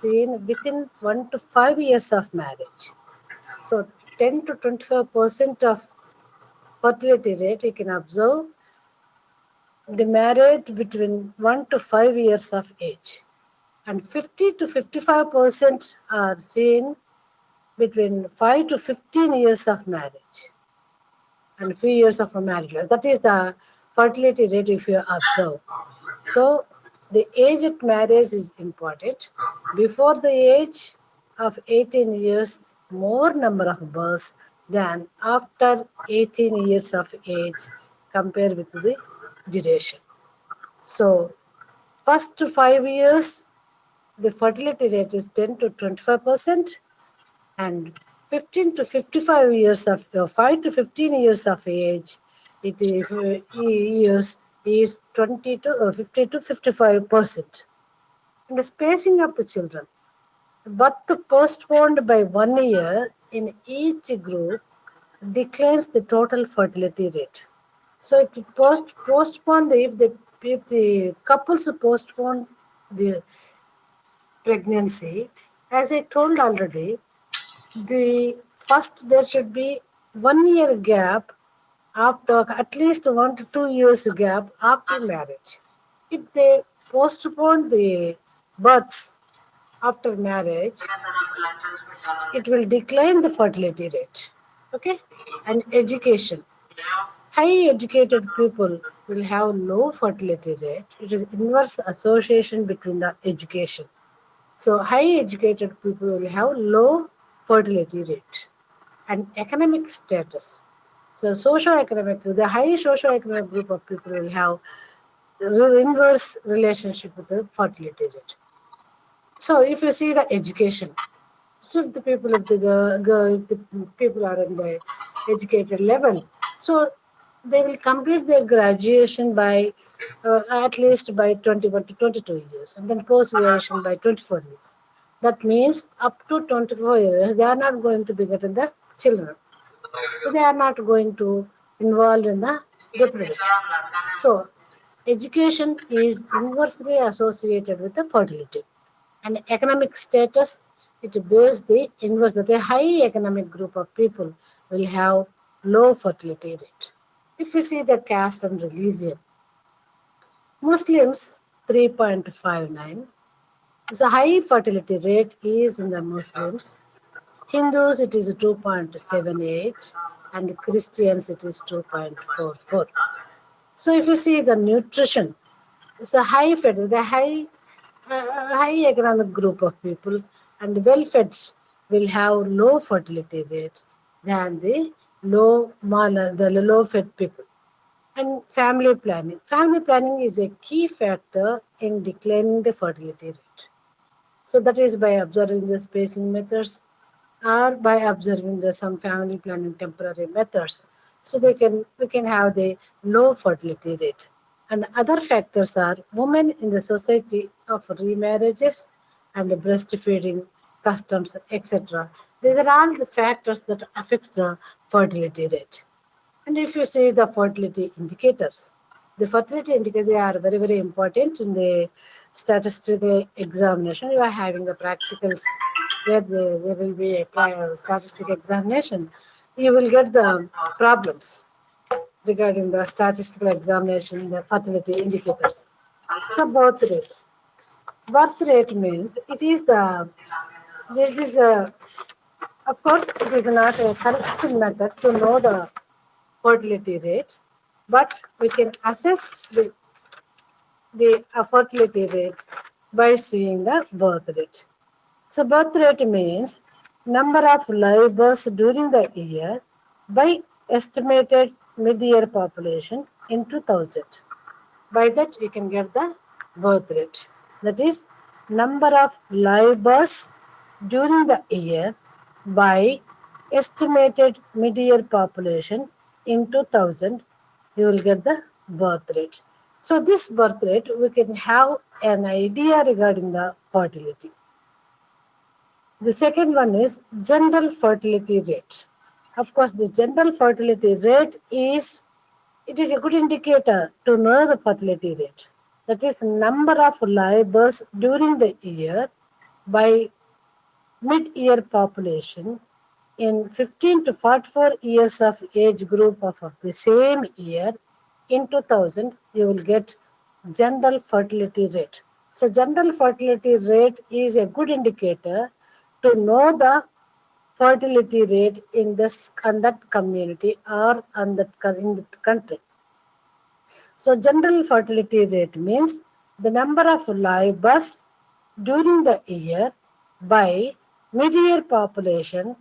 seen within 1 to 5 years of marriage. So 10 to 25% of fertility rate you can observe the marriage between 1 to 5 years of age. And 50 to 55% are seen between 5 to 15 years of marriage and few years of a marriage. That is the fertility rate if you observe. So the age at marriage is important. Before the age of 18 years, more number of births than after 18 years of age compared with the duration. So first 5 years, the fertility rate is 10 to 25%, and 15 to 55 years of 5 to 15 years of age, it is years is 20 to 50 to 55%. And the spacing of the children, birth postponed by 1 year in each group declines the total fertility rate. So if postpone if the couples postpone the pregnancy, as I told already, the first there should be 1 year gap after at least 1 to 2 years gap after marriage. If they postpone the births after marriage, it will decline the fertility rate. Okay, and education. High educated people will have low fertility rate. It is inverse association between the education. So high educated people will have low fertility rate and economic status. So socio-economic, the high socio-economic group of people will have inverse relationship with the fertility rate. So if you see the education, so if the people of the girl, if the people are in the educated level, so they will complete their graduation by at least by 21 to 22 years, and then post graduation by 24 years. That means up to 24 years, they are not going to be getting the children. So they are not going to involve in the reproduction. So education is inversely associated with the fertility. And economic status, it bears the inverse that a high economic group of people will have low fertility rate. If you see the caste and religion, Muslims 3.59 is a high fertility rate is in the Muslims. Hindus it is 2.78 and Christians it is 2.44. So if you see the nutrition, it's a high fed, the high economic group of people and well-fed will have low fertility rate than the the low-fed people. And family planning. Family planning is a key factor in declining the fertility rate. So that is by observing the spacing methods or by observing the some family planning temporary methods. So we can have the low fertility rate. And other factors are women in the society of remarriages and breastfeeding customs, etc. These are all the factors that affects the fertility rate. And if you see the fertility indicators they are very, very important in the statistical examination. You are having the practicals where there will be a statistical examination. You will get the problems regarding the statistical examination, the fertility indicators. So birth rate. Birth rate means it is this is of course it is not a correct method to know the fertility rate, but we can assess the fertility rate by seeing the birth rate. So birth rate means number of live births during the year by estimated mid-year population into 1000. By that we can get the birth rate. That is number of live births during the year by estimated mid-year population into 1000. You will get the birth rate. So this birth rate we can have an idea regarding the fertility. The second one is general fertility rate. Of course, the general fertility rate is it is a good indicator to know the fertility rate. That is number of live births during the year by mid-year population in 15 to 44 years of age group of the same year in 2000 you will get general fertility rate. So general fertility rate is a good indicator to know the fertility rate in this on that community or on that in the country. So general fertility rate means the number of live births during the year by mid-year population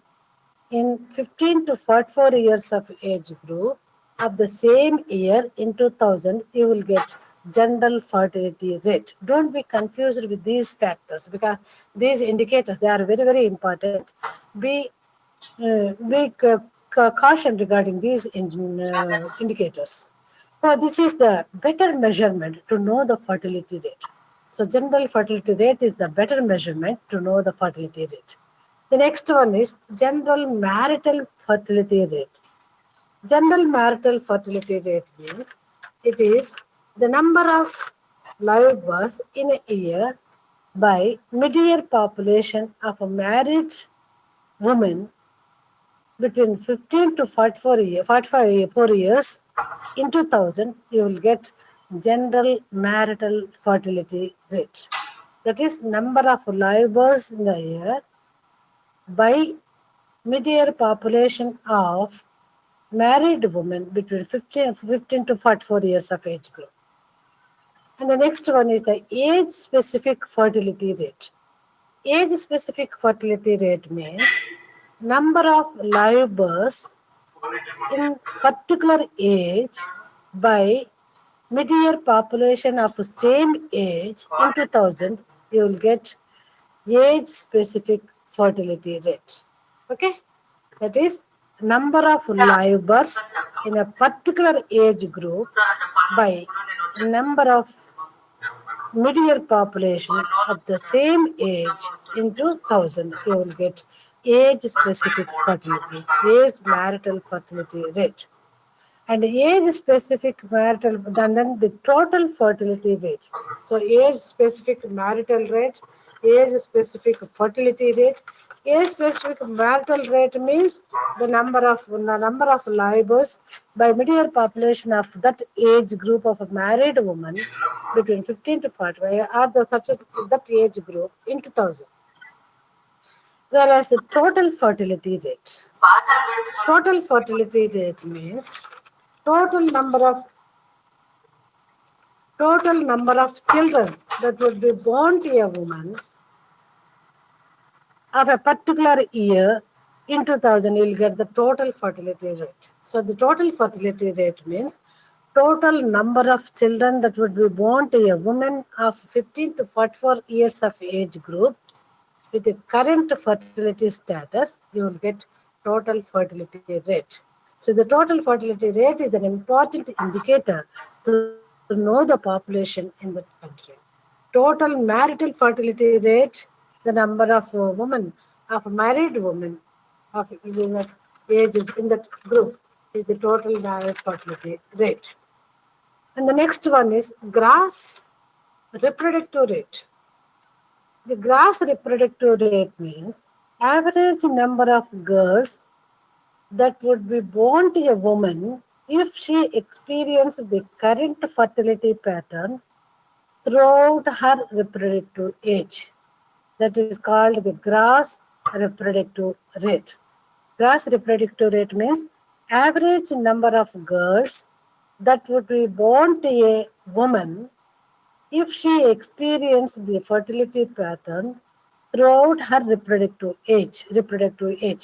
in 15 to 44 years of age group of the same year in 2000, you will get general fertility rate. Don't be confused with these factors because these indicators, they are very, very important. Be, be cautioned regarding these indicators. So this is the better measurement to know the fertility rate. So general fertility rate is the better measurement to know the fertility rate. The next one is general marital fertility rate. General marital fertility rate means it is the number of live births in a year by mid-year population of a married woman between 15 to 44 years. In 2000, you will get general marital fertility rate. That is number of live births in the year by mid-year population of married women between 15 to 44 years of age group. And the next one is the age-specific fertility rate. Age-specific fertility rate means number of live births in particular age by mid-year population of same age in 2000, you will get age-specific fertility rate. Okay? That is number of live births in a particular age group by number of mid-year population of the same age in 2000 you will get age specific fertility, age marital fertility rate. And age specific marital, then the total fertility rate. So age specific marital rate, age specific fertility rate. Age specific marital rate means the number of labors by mid-year population of that age group of a married woman between 15 to 40 are the such that age group in 2000. Whereas the total fertility rate. Total fertility rate means total number of total number of children that would be born to a woman of a particular year in 2000 you'll get the total fertility rate. So the total fertility rate means total number of children that would be born to a woman of 15 to 44 years of age group with the current fertility status, you will get total fertility rate. So the total fertility rate is an important indicator to know the population in the country. Total marital fertility rate, the number of women, of married women, of in that age in that group is the total marital fertility rate. And the next one is gross reproductive rate. The gross reproductive rate means average number of girls that would be born to a woman if she experienced the current fertility pattern throughout her reproductive age. That is called the gross reproductive rate. Gross reproductive rate means average number of girls that would be born to a woman if she experienced the fertility pattern throughout her reproductive age,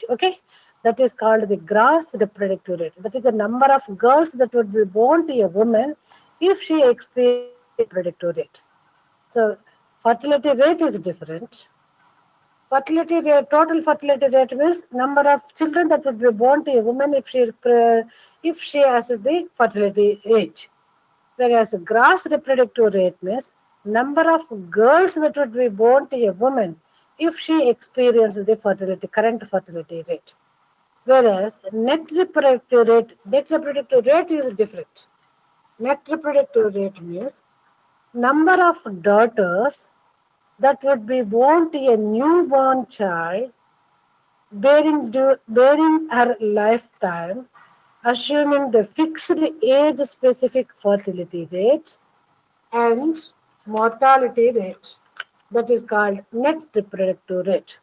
okay, that is called the gross reproductive rate. That is the number of girls that would be born to a woman if she experienced the reproductive rate. So fertility rate is different. Fertility rate, total fertility rate means number of children that would be born to a woman if she has the fertility age. Whereas gross reproductive rate means number of girls that would be born to a woman if she experiences the current fertility rate. Whereas net reproductive rate is different. Net reproductive rate means number of daughters that would be born to a newborn child bearing her lifetime, assuming the fixed age-specific fertility rate and mortality rate, that is called net reproductive rate.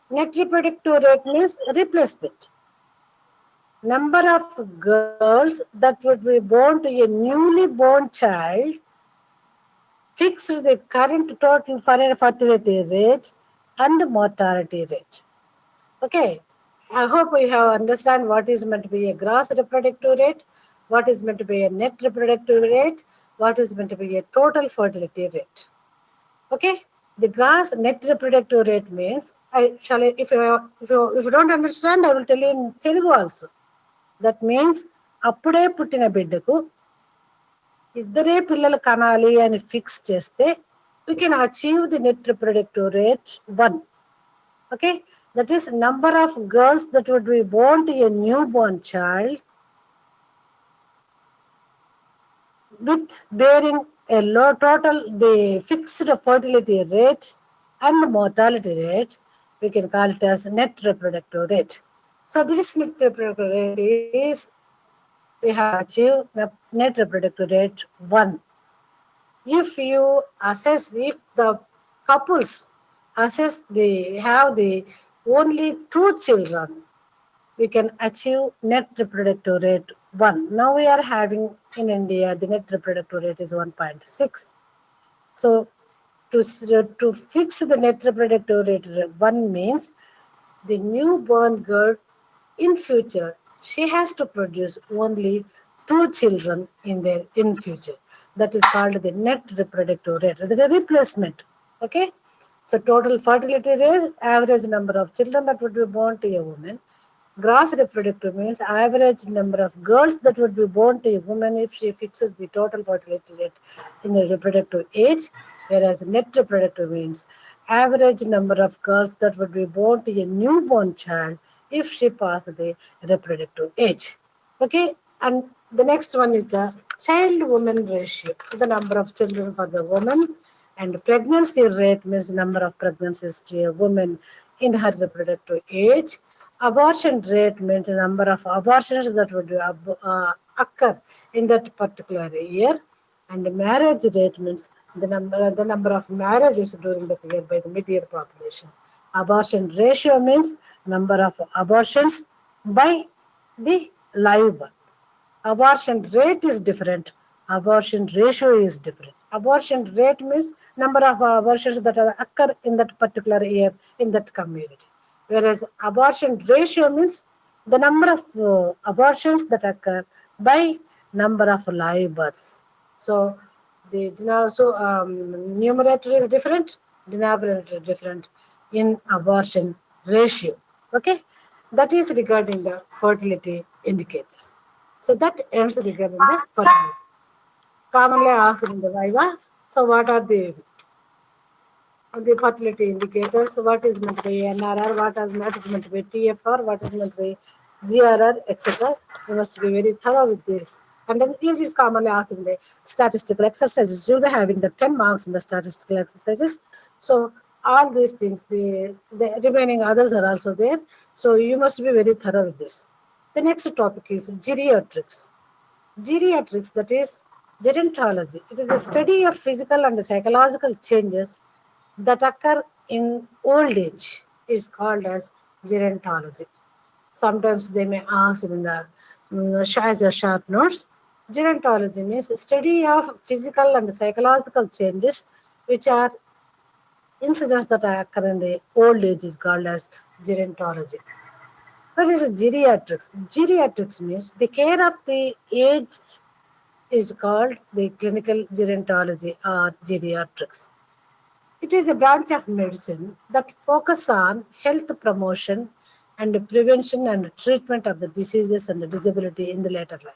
Net reproductive rate means replacement. Number of girls that would be born to a newly born child fixed the current total fertility rate and mortality rate. Okay, I hope you have understand what is meant to be a gross reproductive rate, what is meant to be a net reproductive rate, what is meant to be a total fertility rate. Okay, the gross net reproductive rate means if you don't understand, I will tell you in Telugu also. That means అప్పుడే పుట్టిన బిడ్డకు ఇద్దరే పిల్లలు కనాలి అని fix చేస్తే we can achieve the net reproductive rate 1. Okay, that is number of girls that would be born to a newborn child with bearing a low total the fixed fertility rate and mortality rate, we can call it as net reproductive rate. So this net reproductive rate is we have achieved net reproductive rate 1. If you assess, if the couples assess they have the only two children, we can achieve net reproductive rate 1. Now we are having in India the net reproductive rate is 1.6. So to fix the net reproductive rate 1 means the newborn girl in future she has to produce only two children in future. That is called the net reproductive rate, the replacement. Okay, so total fertility rate, average number of children that would be born to a woman. Gross reproductive means average number of girls that would be born to a woman if she fixes the total fertility rate in the reproductive age, whereas net reproductive means average number of girls that would be born to a newborn child if she passes the reproductive age. Okay, and the next one is the child-woman ratio, the number of children for the woman, and pregnancy rate means number of pregnancies to a woman in her reproductive age. Abortion rate means the number of abortions that would occur in that particular year, and marriage rate means the number of marriages during the year by the mid-year population. Abortion ratio means number of abortions by the live birth. Abortion rate is different. Abortion ratio is different. Abortion rate means number of abortions that occur in that particular year in that community. Whereas abortion ratio means the number of abortions that occur by number of live births. So numerator is different, denominator is different in abortion ratio. Okay, that is regarding the fertility indicators. So that ends regarding the fertility. Commonly asked in the Viva. So what are the fertility indicators? What is meant by NRR? What is meant by TFR? What is meant by GRR, etc. You must be very thorough with this. And then it is commonly asked in the statistical exercises. You'll be having the 10 marks in the statistical exercises. So all these things, the remaining others are also there. So you must be very thorough with this. The next topic is geriatrics. Geriatrics, that is gerontology. It is the study of physical and psychological changes that occur in old age is called as gerontology. Sometimes they may ask in the as a short notes. Gerontology means study of physical and psychological changes which are incidents that occur in the old age is called as gerontology. What is geriatrics? Geriatrics means the care of the aged is called the clinical gerontology or geriatrics. It is a branch of medicine that focuses on health promotion and prevention and treatment of the diseases and the disability in the later life.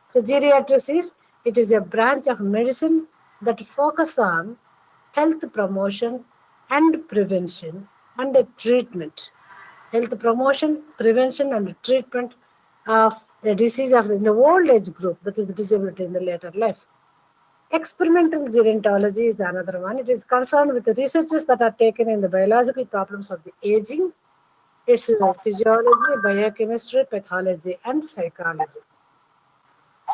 So geriatrics is a branch of medicine that focuses on health promotion and prevention and the treatment. Health promotion, prevention and treatment of the disease of the old age group, that is disability in the later life. Experimental gerontology is the another one. It is concerned with the researches that are taken in the biological problems of the aging, its physiology, biochemistry, pathology, and psychology.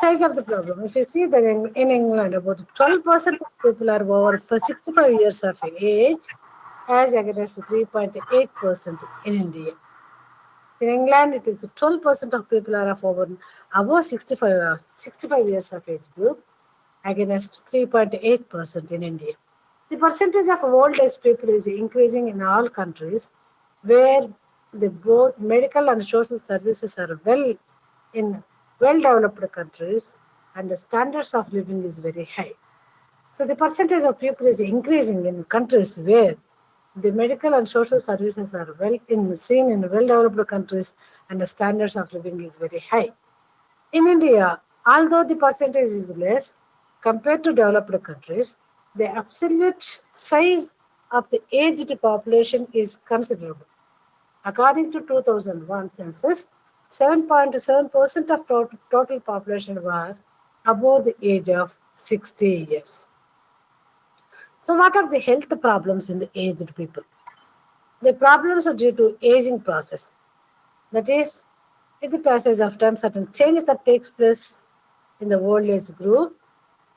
Size of the problem. If you see that in England, about 12% of people are over for 65 years of age, as against 3.8% in India. In England, it is 12% of people are of over above 65 years of age group, against 3.8% in India. The percentage of old age people is increasing in all countries where the both medical and social services are in well developed countries and the standards of living is very high. So the percentage of people is increasing in countries where the medical and social services are seen in well developed countries and the standards of living is very high. In India, although the percentage is less compared to developed countries, the absolute size of the aged population is considerable. According to 2001 census, 7.7% of total population were above the age of 60 years. So, what are the health problems in the aged people? The problems are due to aging process. That is, with the passage of time, certain changes that takes place in the old age group,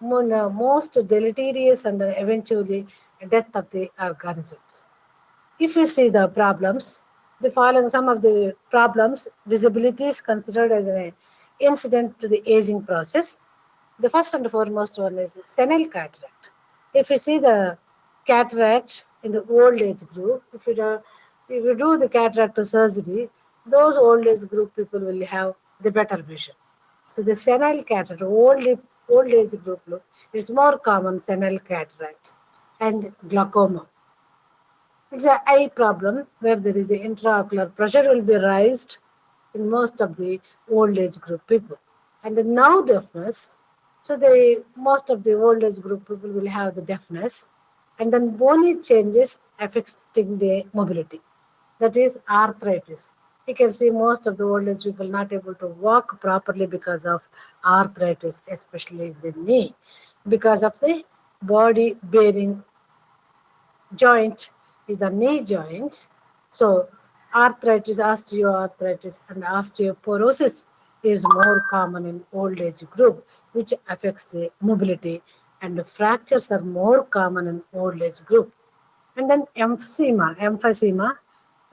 most deleterious and eventually death of the organisms. If you see the problems, the following some of the problems, disabilities considered as an incident to the aging process. The first and foremost one is senile cataract. If you see the cataract in the old age group, if you do the cataract surgery, those old age group people will have the better vision. So the senile cataract, old age group, look, it's more common senile cataract and glaucoma. It's an eye problem where there is a intraocular pressure will be raised in most of the old age group people. And the now deafness, so the most of the old age group people will have the deafness, and then bony changes affecting the mobility. That is arthritis. You can see most of the old age people not able to walk properly because of arthritis, especially in the knee, because of the body bearing joint is the knee joint. So osteoarthritis, and osteoporosis is more common in old age group, which affects the mobility, and fractures are more common in old age group. And then emphysema,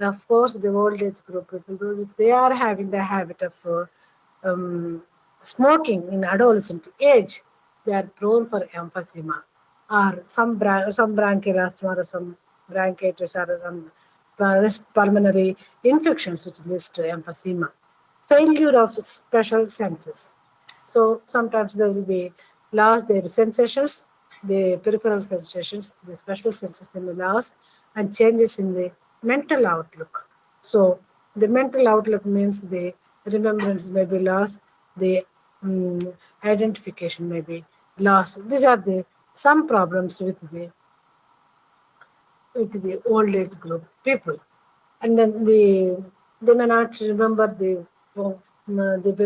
of course, the old age group people, those if they are having the habit of um, smoking in adolescent age, they are prone for emphysema or some bronchial asthma or some bronchitis or some pulmonary infections which leads to emphysema. Failure of special senses. So sometimes they will be lost their sensations, the peripheral sensations, the special senses they may lose, and changes in the mental outlook. So the mental outlook means the remembrance may be lost, the identification may be lost. These are the some problems with the old age group people, and then they may not remember the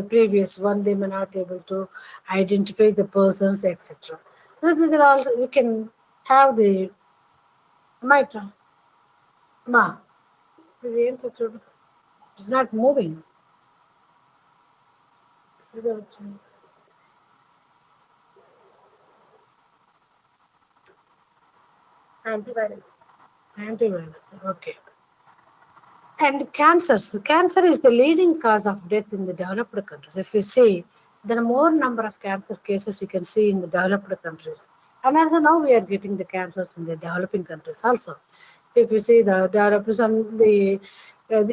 previous one. They may not able to identify the persons, etc. So these are all we can have the mitra ma. The input is not moving. Antivirus. Antivirus. Okay. And cancers. Cancer is the leading cause of death in the developed countries. If you see, there are more number of cancer cases you can see in the developed countries. And also now we are getting the cancers in the developing countries also. If you see the developed some the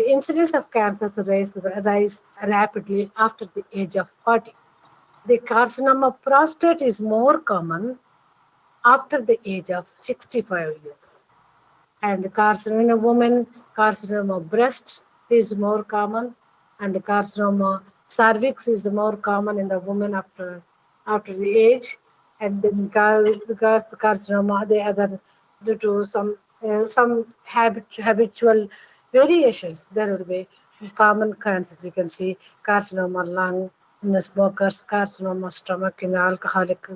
incidence of cancers rise rapidly after the age of 40. The carcinoma of prostate is more common after the age of 65 years. And carcinoma in a woman, carcinoma of breast is more common, and carcinoma cervix is more common in the woman after the age, and then because the carcinoma the other due to some habitual variations there will be common cancers. You can see carcinoma lung, in the smokers, carcinoma stomach in the alcoholic,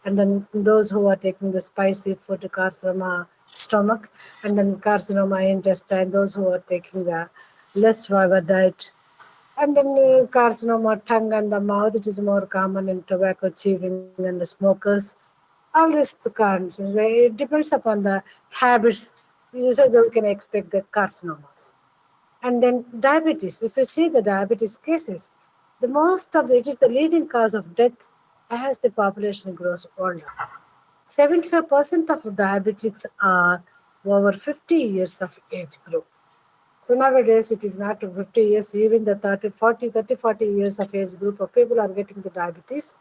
and then those who are taking the spicy food, carcinoma stomach, and then carcinoma intestine, those who are taking the less fiber diet, and then carcinoma tongue and the mouth, it is more common in tobacco chewing and the smokers. All these kinds, it depends upon the habits. So we can expect the carcinomas. And then diabetes. If you see the diabetes cases, the most of it is the leading cause of death as the population grows older. 75% of diabetics are over 50 years of age group. So nowadays it is not 50 years, even the 30, 40 years of age group of people are getting the diabetes.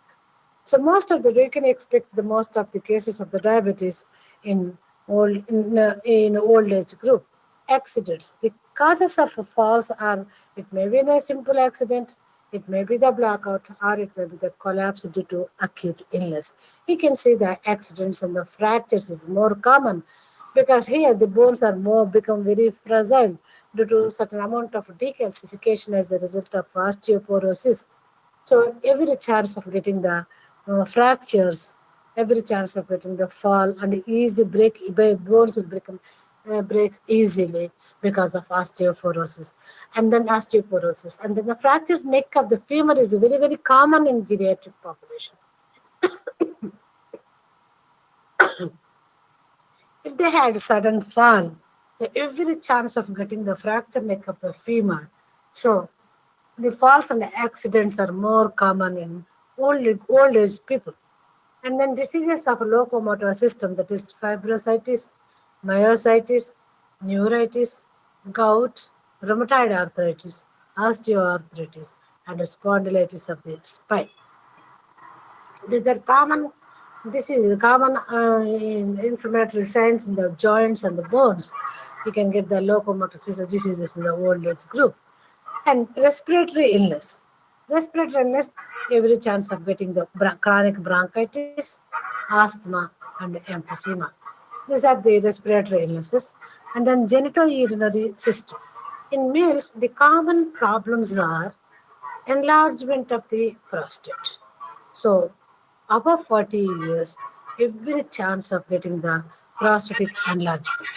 So most of the we can expect the most of the cases of the diabetes in in old age group. Accidents. The causes of falls are, it may be a simple accident, it may be the blackout, or it may be the collapse due to acute illness. You can see the accidents and the fractures is more common because here the bones are more become very fragile due to certain amount of decalcification as a result of osteoporosis. So every chance of getting the fractures, every chance of getting the fall and easy bones will breaks easily because of osteoporosis, and then the fractures neck of the femur is very common in geriatric population. If they had sudden fall, so every chance of getting the fracture neck of the femur. So the falls and accidents are more common in old age people. And then diseases of locomotor system, that is fibrositis, myositis, neuritis, gout, rheumatoid arthritis, osteoarthritis, and spondylitis of the spine. These are common diseases, common inflammatory signs in the joints and the bones. You can get the locomotor system diseases in the old age group. And respiratory illness. Respiratory illness, every chance of getting the chronic bronchitis, asthma, and emphysema. These are the respiratory illnesses. And then genitourinary system. In males, the common problems are enlargement of the prostate. So, above 40 years, every chance of getting the prostatic enlargement.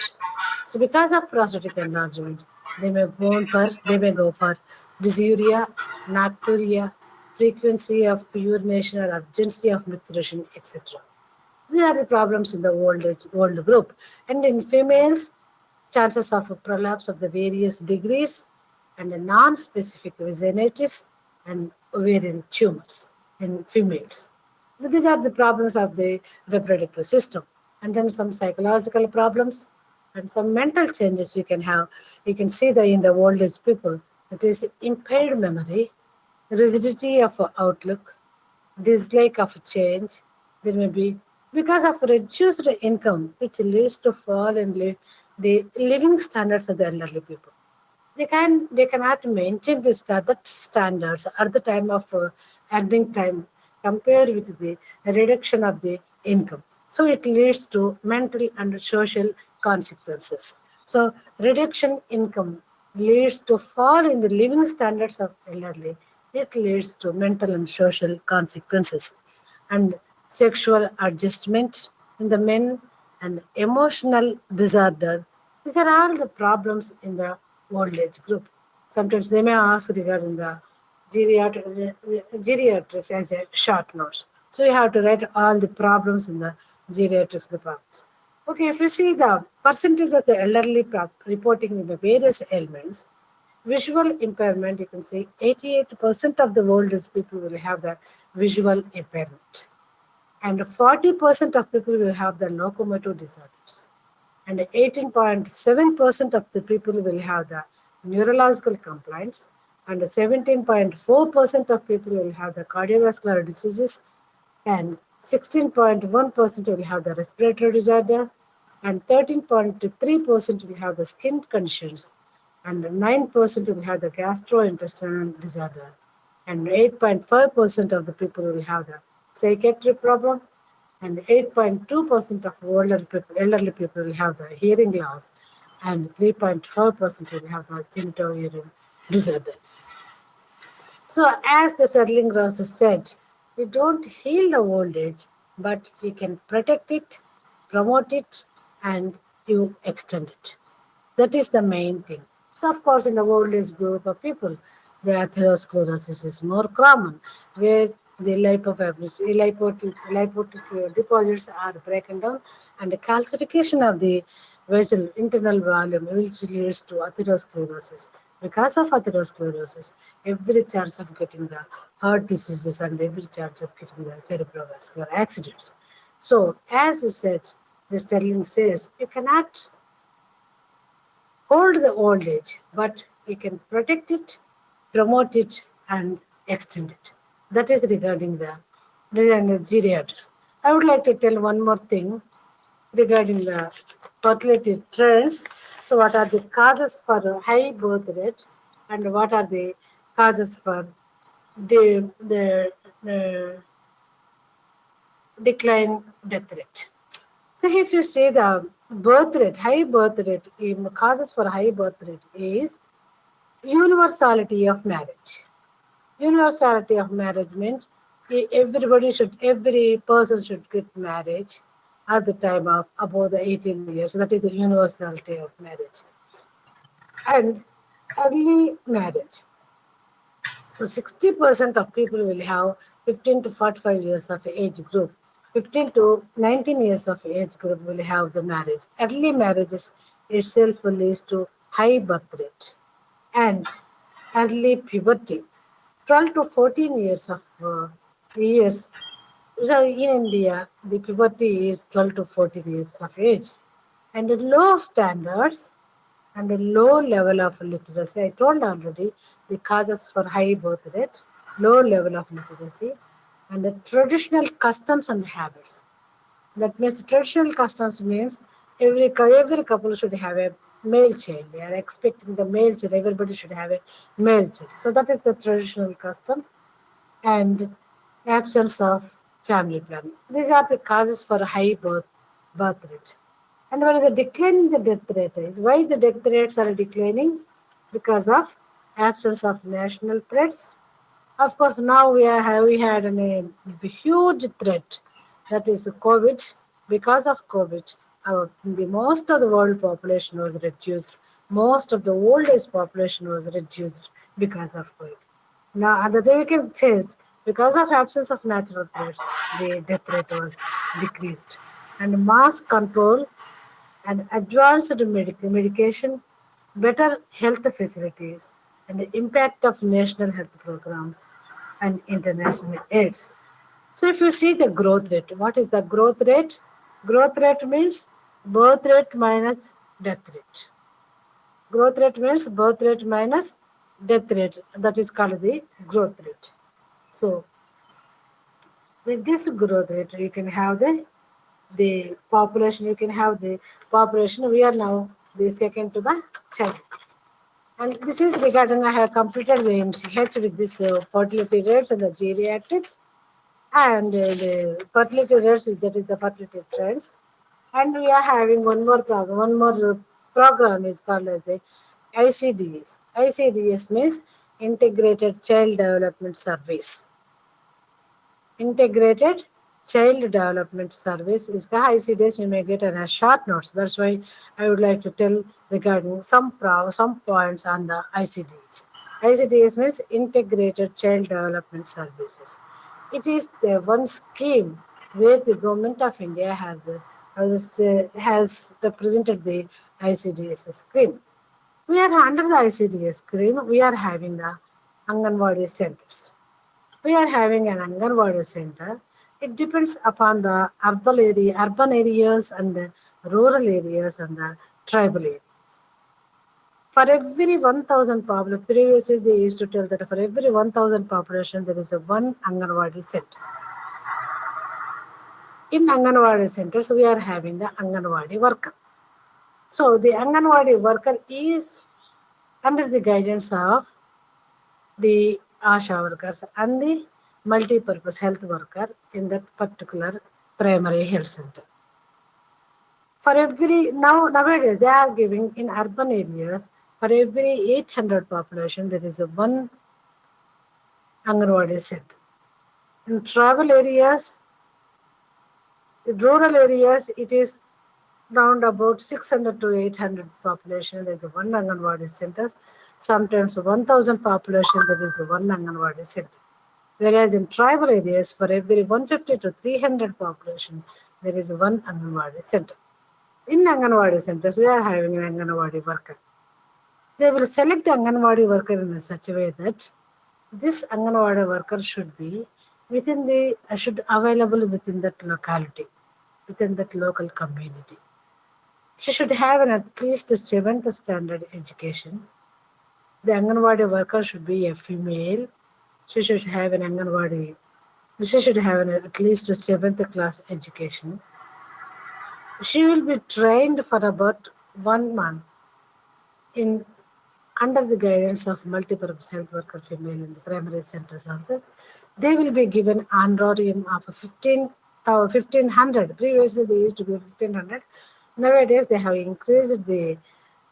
So, because of prostatic enlargement, they may go for dysuria, nocturia, frequency of urination or urgency of menstruation, etc. These are the problems in the old group. And in females, chances of a prolapse of the various degrees and a non-specific vaginitis and ovarian tumors in females. These are the problems of the reproductive system. And then some psychological problems and some mental changes you can have. You can see that in the old age people, that is impaired memory, rigidity of outlook, dislike of change. There may be because of reduced income, which leads to fall in the living standards of the elderly people. They cannot maintain the that standards at the time of earning time compared with the reduction of the income. So it leads to mental and social consequences. So reduction income leads to fall in the living standards of elderly. It leads to mental and social consequences and sexual adjustment in the men and emotional disorder. These are all the problems in the old age group. Sometimes they may ask regarding the geriatrics as a short notes. So you have to write all the problems in the geriatrics, the problems. Okay, if you see the percentage of the elderly reporting in the various ailments, visual impairment, you can say 88% of the world is people will have the visual impairment, and 40% of people will have the locomotor disorders, and 18.7% of the people will have the neurological complaints, and 17.4% of people will have the cardiovascular diseases, and 16.1% will have the respiratory disorder, and 13.3% will have the skin conditions, and 9% will have the gastrointestinal disorder, and 8.5% of the people will have the psychiatric problem, and 8.2% of elderly people will have the hearing loss, and 3.5% will have the genital urine disorder. So, as the Sterling Ross said, you don't heal the old age, but you can protect it, promote it, and you extend it. That is the main thing. So, of course, in the old age group of people, the atherosclerosis is more common, where the lipotic deposits are broken down, and the calcification of the vessel internal volume, which leads to atherosclerosis. Because of atherosclerosis, every chance of getting the heart diseases and every chance of getting the cerebrovascular accidents. So, as you said, the Sterling says you cannot hold the old age, but we can protect it, promote it, and extend it. That is regarding the geriatrics. I would like to tell one more thing regarding the fertility trends. So, what are the causes for a high birth rate, and what are the causes for the decline death rate? So if you say the birth rate, high birth rate, causes for high birth rate is universality of marriage. Universality of marriage means every person should get marriage at the time of above the 18 years. That is the universality of marriage. And early marriage. So 60% of people will have 15 to 45 years of age group. 15 to 19 years of age group will have the marriage. Early marriages itself leads to high birth rate and early puberty. 12 to 14 years of years. So in India, the puberty is 12 to 14 years of age. And the low standards and a low level of literacy. I told already the causes for high birth rate, low level of literacy, and the traditional customs and habits. That means traditional customs means every couple should have a male child. They are expecting the male child. Everybody should have a male child. So that is the traditional custom and absence of family planning. These are the causes for high birth rate. And what is the decline in the death rate is why the death rates are declining because of absence of national threats. Of course, now we had a huge threat that is COVID. Because of COVID, the most of the world population was reduced. Most of the old age population was reduced because of COVID. Now, and the day we can change because of absence of natural threats, the death rate was decreased. And mass control and advanced medication, better health facilities, and the impact of national health programs and international aids. So, if you see the growth rate, what is the growth rate? Growth rate means birth rate minus death rate. Growth rate means birth rate minus death rate. That is called the growth rate. So, with this growth rate, you can have the population. You can have the population. We are now the second to the child. And this is regarding I have completed the MCH with this fertility rates and the geriatrics and the fertility rates. That is the fertility trends. And we are having one more program. One more program is called as the ICDS. ICDS means Integrated Child Development Service. Integrated Child Development Service is the ICDS. You may get a short notes. That's why I would like to tell regarding some points on the ICDS. ICDS means Integrated Child Development Services. It is the one scheme where the government of India has represented the ICDS scheme. We are under the ICDS scheme. We are having the Anganwadi centers. We are having an Anganwadi center. It depends upon the urban areas and the rural areas and the tribal areas. For every 1,000 population, previously they used to tell that for every 1,000 population there is a one Anganwadi center. In Anganwadi centers, we are having the Anganwadi worker. So the Anganwadi worker is under the guidance of the ASHA workers and the multi-purpose health worker in that particular primary health center. For every nowadays they are giving in urban areas for every 800 population there is a one Anganwadi center. In tribal areas, in rural areas, it is round about 600 to 800 population. There is one Anganwadi center. Sometimes 1,000 population, there is one Anganwadi center. Whereas in tribal areas, for every 150 to 300 population, there is one Anganwadi center. In Anganwadi centers, we are having an Anganwadi worker. They will select the Anganwadi worker in such a way that this Anganwadi worker should be within the should available within that locality, within that local community. She should have an at least seventh standard education. The Anganwadi worker should be a female. She should have an Anganwadi. She should have at least seventh class education. She will be trained for about 1 month in under the guidance of multipurpose health worker female in the primary centers also. They will be given honorarium of 1500. Previously they used to be 1500. Nowadays they have increased the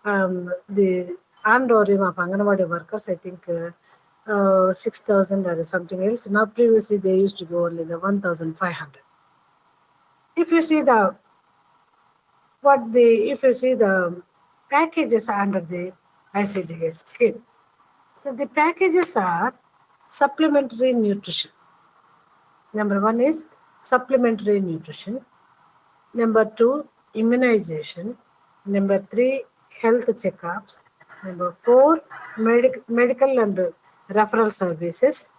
honorarium of Anganwadi workers, I think 6,000 or something else. Now previously they used to go only the 1,500. If you see the if you see the packages under the ICDS scheme, so the packages are supplementary nutrition. Number one is supplementary nutrition. Number two, immunization. Number three, health checkups. Number four, medical and referral services.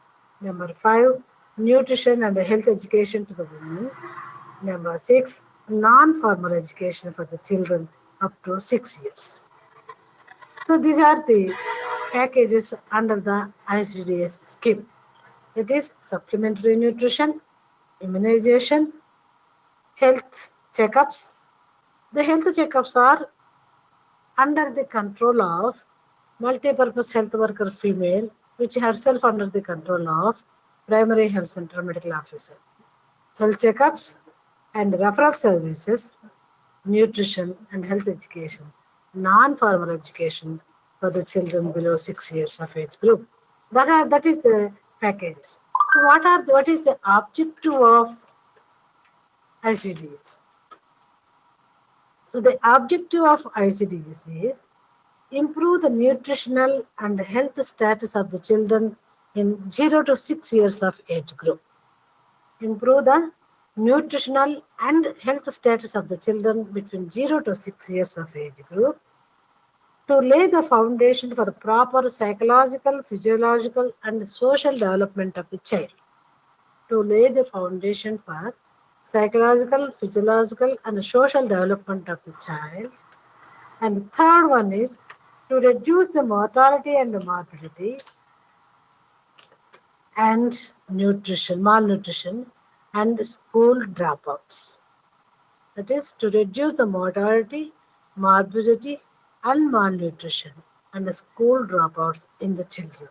Number five, nutrition and health education to the women. Number six, non-formal education for the children up to 6 years. So these are the packages under the ICDS scheme. It is supplementary nutrition, immunization, health checkups. The health checkups are under the control of multi-purpose health worker female, which herself under the control of primary health center medical officer. Health checkups and referral services, nutrition and health education, non-formal education for the children below 6 years of age group. That is the packages. So what is the objective of ICDS? So the objective of ICDS is improve the nutritional and health status of the children in 0 to 6 years of age group. Improve the nutritional and health status of the children between 0 to 6 years of age group to lay the foundation for proper psychological, physiological, and social development of the child. To lay the foundation for psychological, physiological, and social development of the child. And the third one is to reduce the mortality and the morbidity and malnutrition, and school dropouts. That is to reduce the mortality, morbidity, and malnutrition and the school dropouts in the children.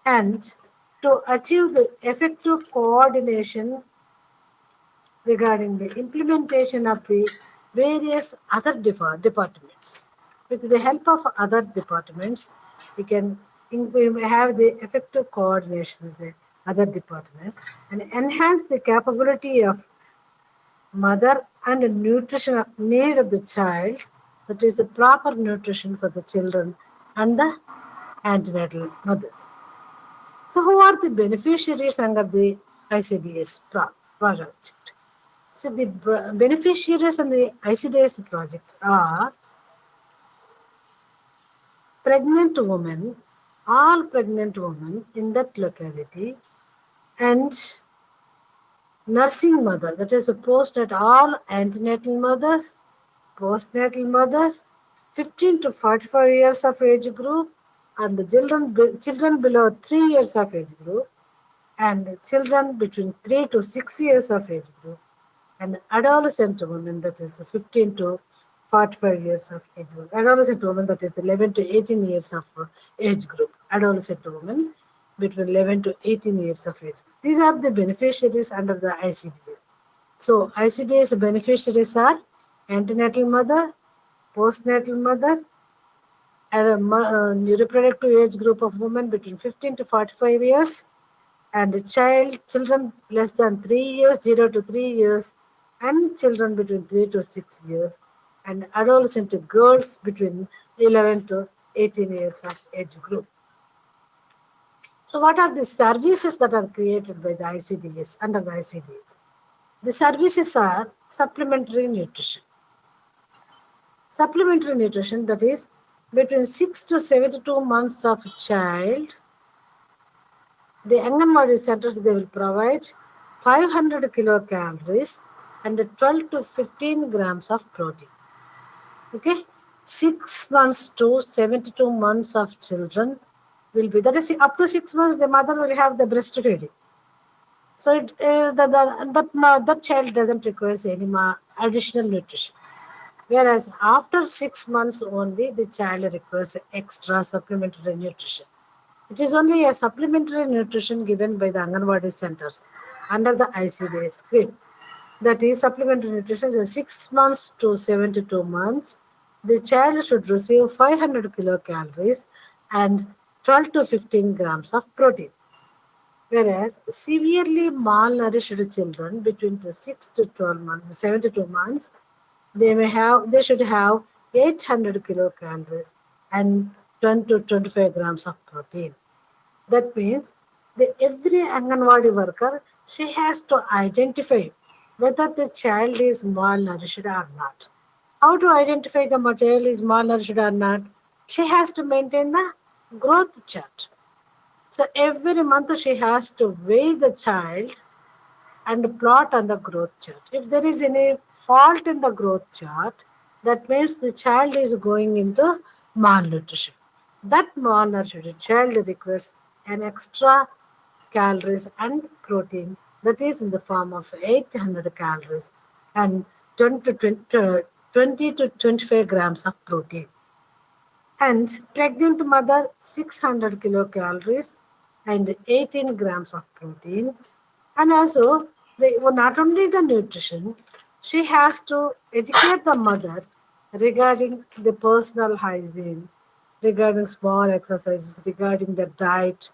And to achieve the effective coordination regarding the implementation of the various other departments. With the help of other departments, we have the effective coordination with the other departments and enhance the capability of mother and nutrition need of the child, that is the proper nutrition for the children and the antenatal mothers. So who are the beneficiaries under the ICDS project? So the beneficiaries in the ICDS project are pregnant women, all pregnant women in that locality, and nursing mother, that is all antenatal mothers, postnatal mothers, 15 to 45 years of age group, and the children below 3 years of age group, and children between 3 to 6 years of age group, and adolescent women, that is 15 to 45 years of age group. Adolescent women, that is 11 to 18 years of age group. Adolescent women between 11 to 18 years of age. These are the beneficiaries under the ICDS. So ICDS beneficiaries are antenatal mother, postnatal mother, and a reproductive age group of women between 15 to 45 years, and children less than 3 years, 0 to 3 years, and children between 3 to 6 years, and adolescent girls between 11 to 18 years of age group. So, what are the services that are created by the ICDS under the ICDS? The services are supplementary nutrition. Supplementary nutrition, that is between 6 to 72 months of child, the Anganwadi centers, they will provide 500 kilocalories and 12 to 15 grams of protein. Okay, 6 months to 72 months of children will be, that is up to 6 months the mother will have the breastfeeding. So that child doesn't require any additional nutrition. Whereas after 6 months only, the child requires extra supplementary nutrition. It is only a supplementary nutrition given by the Anganwadi centers under the ICDA script. That is, supplementary nutrition is 6 months to 72 months. The child should receive 500 kilocalories and 12 to 15 grams of protein. Whereas severely malnourished children between the 6 to 12 months, 72 months, they should have 800 kilocalories and 20 to 25 grams of protein. That means every Anganwadi worker, she has to identify whether the child is malnourished or not. How to identify the child is malnourished or not? She has to maintain the growth chart. So every month she has to weigh the child and plot on the growth chart. If there is any fault in the growth chart, that means the child is going into malnutrition. That malnourished child requires an extra calories and protein, that is in the form of 800 calories and 20 to 25 grams of protein. And pregnant mother 600 kilocalories and 18 grams of protein. And also, not only the nutrition, she has to educate the mother regarding the personal hygiene, regarding small exercises, regarding the diet,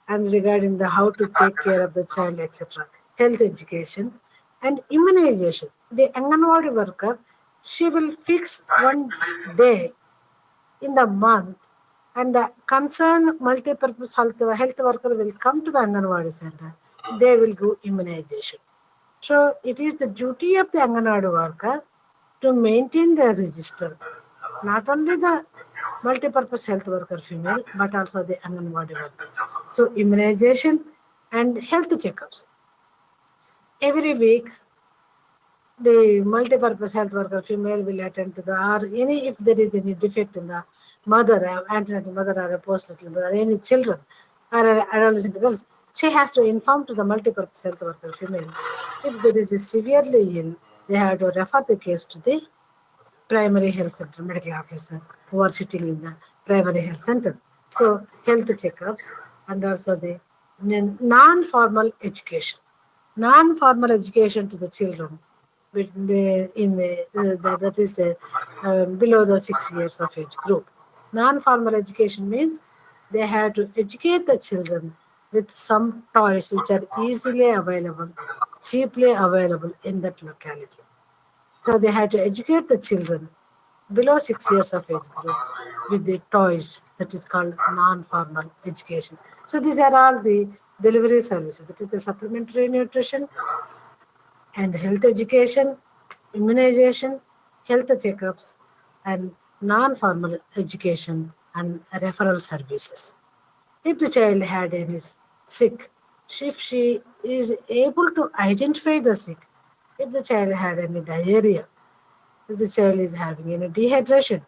and regarding the how to take care of the child, etc. Health education and immunization. The Anganwadi worker, she will fix one day in the month, and the concerned multi-purpose health worker will come to the Anganwadi center. They will do immunization. So it is the duty of the Anganwadi worker to maintain the register, not only the multi-purpose health worker female, but also the Anganwadi worker. So immunization and health checkups. Every week, the multi-purpose health worker female will attend to the, or any, if there is any defect in the mother, antenatal mother or a postnatal mother, any children or adolescent girls, she has to inform to the multi-purpose health worker female. If there is a severely ill, they have to refer the case to the primary health center medical officer who are sitting in the primary health center. So health checkups and also the non-formal education. Non-formal education to the children that is below the 6 years of age group. Non-formal education means they have to educate the children with some toys which are easily available, cheaply available in that locality. So they had to educate the children below 6 years of age group with the toys, that is called non-formal education. So these are all the delivery services. That is the supplementary nutrition and health education, immunization, health checkups, and non-formal education and referral services. If the child had any sick, if she is able to identify the sick, if the child had any diarrhea, if the child is having any dehydration,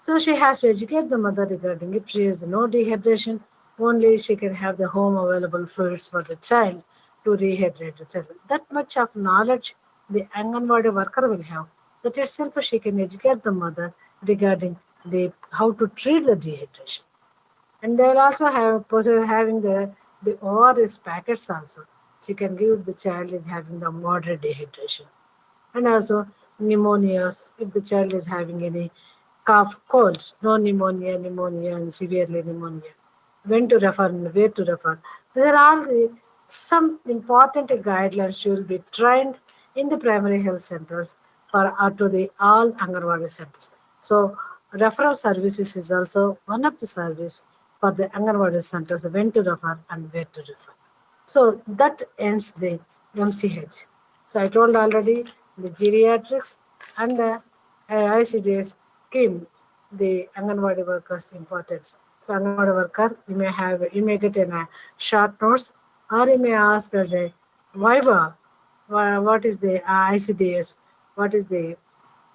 so she has to educate the mother regarding if she has no dehydration, only she can have the home available fluids for the child to rehydrate the child. That much of knowledge the Anganwadi worker will have. That itself she can educate the mother regarding the how to treat the dehydration. And they will also have having the ORS packets also. She can give the child is having the moderate dehydration. And also pneumonias, if the child is having any cough, colds, no pneumonia, and severely pneumonia. When to refer and where to refer. These are all the some important guidelines should be trained in the primary health centers for to the all Anganwadi centers. So referral services is also one of the service for the Anganwadi centers when to refer and where to refer. So that ends the MCH. So I told already the geriatrics and the ICDS scheme, the Anganwadi workers' importance. So Anganwadi worker, you may get in a short notes, or you may ask as a Viva, what is the ICDS, what is mm,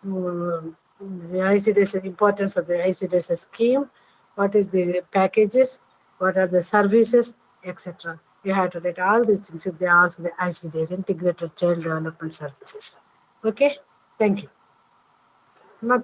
the ICDS importance of the ICDS scheme, what is the packages, what are the services, etc. You have to write all these things if they ask the ICDS, Integrated Child Development Services. Okay, thank you. Now,